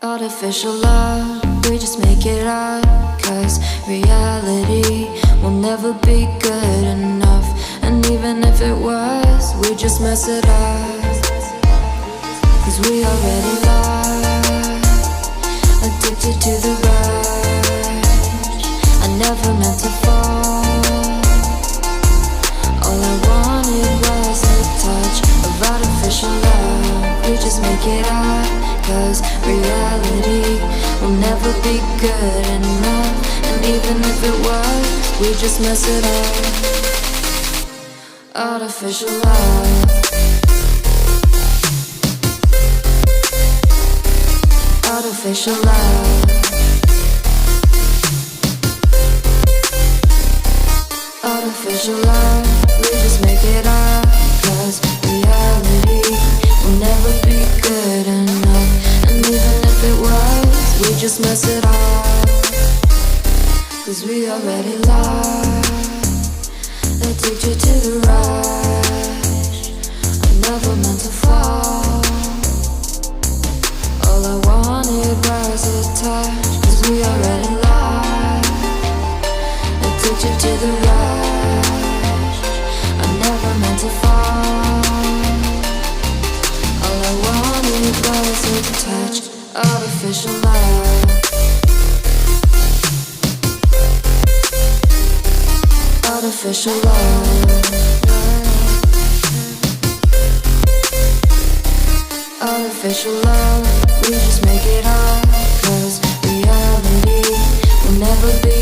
Artificial love, we just make it up. Cause reality will never be good enough. And even if it was, we just mess it up. Cause we already lost, addicted to the rush. I never meant to fall. All I wanted was a touch of artificial love. We just make it up. Cause reality will never be good enough. And even if it was, we just mess it up. Artificial love. Artificial love. Artificial love. We just make it up. Cause reality will never be good enough. And even if it was, we just mess it up. Cause we already lost, addicted to the rush. I never meant to fall. All I wanted was a touch. Cause we already lost, addicted to the rush. I never meant to fall. All I wanted was a touch. Artificial love. Artificial love. Artificial love. We just make it up. Cause reality will never be